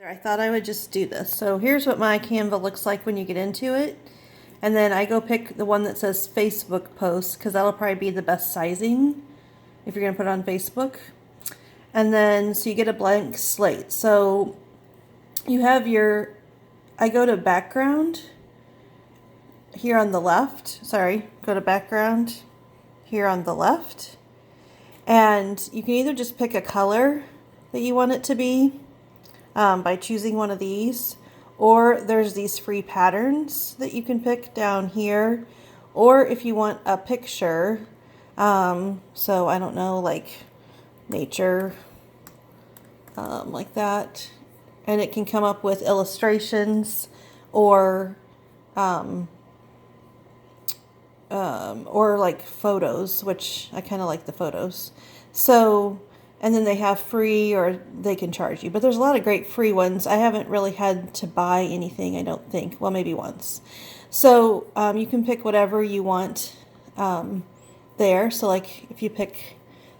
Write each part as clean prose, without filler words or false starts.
I thought I would just do this. So here's what my Canva looks like when you get into it. And then I go pick the one that says Facebook posts because that'll probably be the best sizing if you're going to put it on Facebook. And then so you get a blank slate. So you have your, I go to background here on the left. Sorry, go to background here on the left. And you can either just pick a color that you want it to be by choosing one of these, or there's these free patterns that you can pick down here, or if you want a picture, so I don't know, like nature, like that, and it can come up with illustrations or like photos, which I kind of like the photos. So, and then they have free or they can charge you. But there's a lot of great free ones. I haven't really had to buy anything, I don't think. Well, maybe once. So you can pick whatever you want there. So like if you pick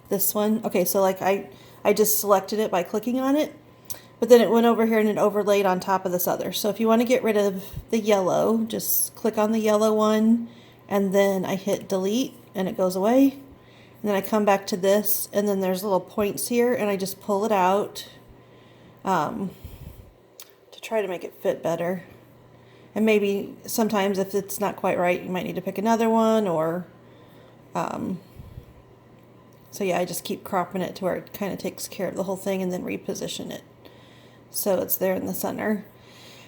this one. Okay, so like I just selected it by clicking on it. But then it went over here and it overlaid on top of this other. So if you want to get rid of the yellow, just click on the yellow one. And then I hit delete and it goes away. And then I come back to this, and then there's little points here, and I just pull it out to try to make it fit better. And maybe sometimes if it's not quite right, you might need to pick another one, or so yeah, I just keep cropping it to where it kind of takes care of the whole thing and then reposition it so it's there in the center.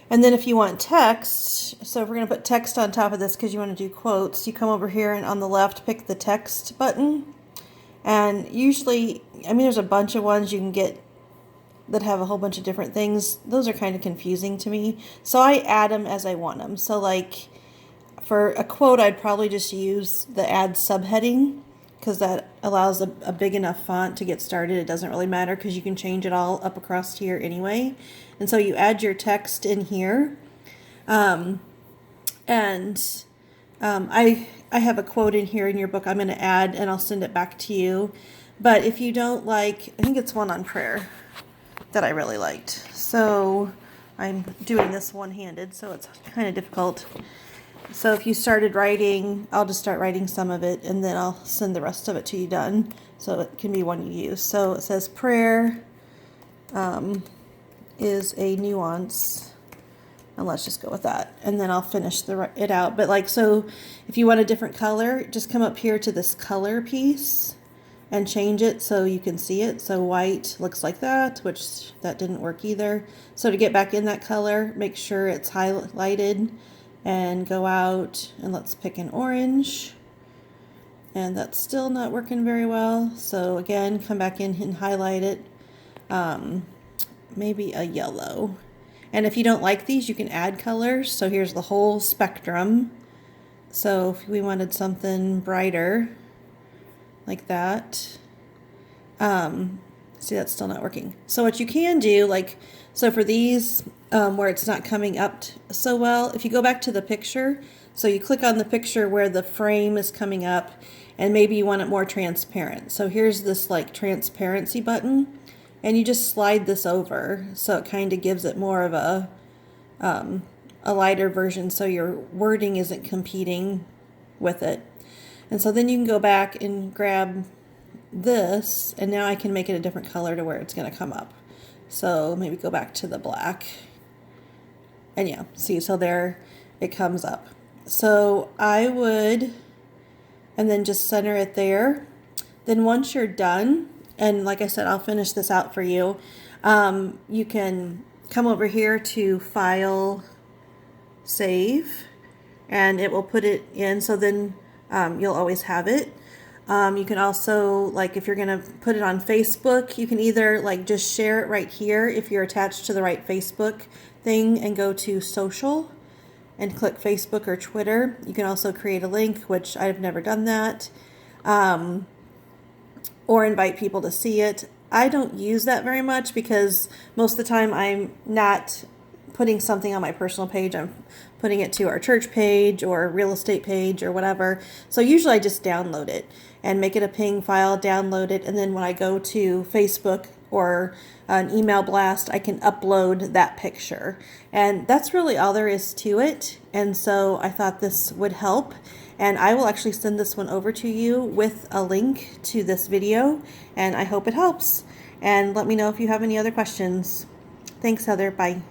And then if you want text, so if we're going to put text on top of this because you want to do quotes, you come over here and on the left pick the text button. And usually, I mean, there's a bunch of ones you can get that have a whole bunch of different things. Those are kind of confusing to me. So I add them as I want them. So like for a quote, I'd probably just use the add subheading because that allows a big enough font to get started. It doesn't really matter because you can change it all up across here anyway. And so you add your text in here. I have a quote in here in your book I'm going to add, and I'll send it back to you. But if you don't like, I think it's one on prayer that I really liked. So I'm doing this one-handed, so it's kind of difficult. So if you started writing, I'll just start writing some of it, and then I'll send the rest of it to you done, so it can be one you use. So it says prayer is a nuance. And let's just go with that. And then I'll finish it out. But like, so if you want a different color, just come up here to this color piece and change it so you can see it. So white looks like that, which that didn't work either. So to get back in that color, make sure it's highlighted and go out and let's pick an orange. And that's still not working very well. So again, come back in and highlight it. Maybe a yellow. And if you don't like these, you can add colors. So here's the whole spectrum. So if we wanted something brighter, like that. See, that's still not working. So what you can do, like, so for these, where it's not coming up so well, if you go back to the picture, so you click on the picture where the frame is coming up, and maybe you want it more transparent. So here's this like transparency button. And you just slide this over so it kind of gives it more of a lighter version so your wording isn't competing with it. And so then you can go back and grab this, and now I can make it a different color to where it's going to come up. So maybe go back to the black. And yeah, see, so there it comes up. So I would, and then just center it there. Then once you're done, and like I said, I'll finish this out for you. You can come over here to File, Save, and it will put it in. So then you'll always have it. You can also, like if you're going to put it on Facebook, you can either like just share it right here if you're attached to the right Facebook thing and go to Social and click Facebook or Twitter. You can also create a link, which I've never done that. Or invite people to see it. I don't use that very much because most of the time I'm not putting something on my personal page. I'm putting it to our church page or real estate page or whatever. So usually I just download it and make it a ping file, download it, and then when I go to Facebook or an email blast, I can upload that picture. And that's really all there is to it. And so I thought this would help. And I will actually send this one over to you with a link to this video. And I hope it helps. And let me know if you have any other questions. Thanks, Heather. Bye.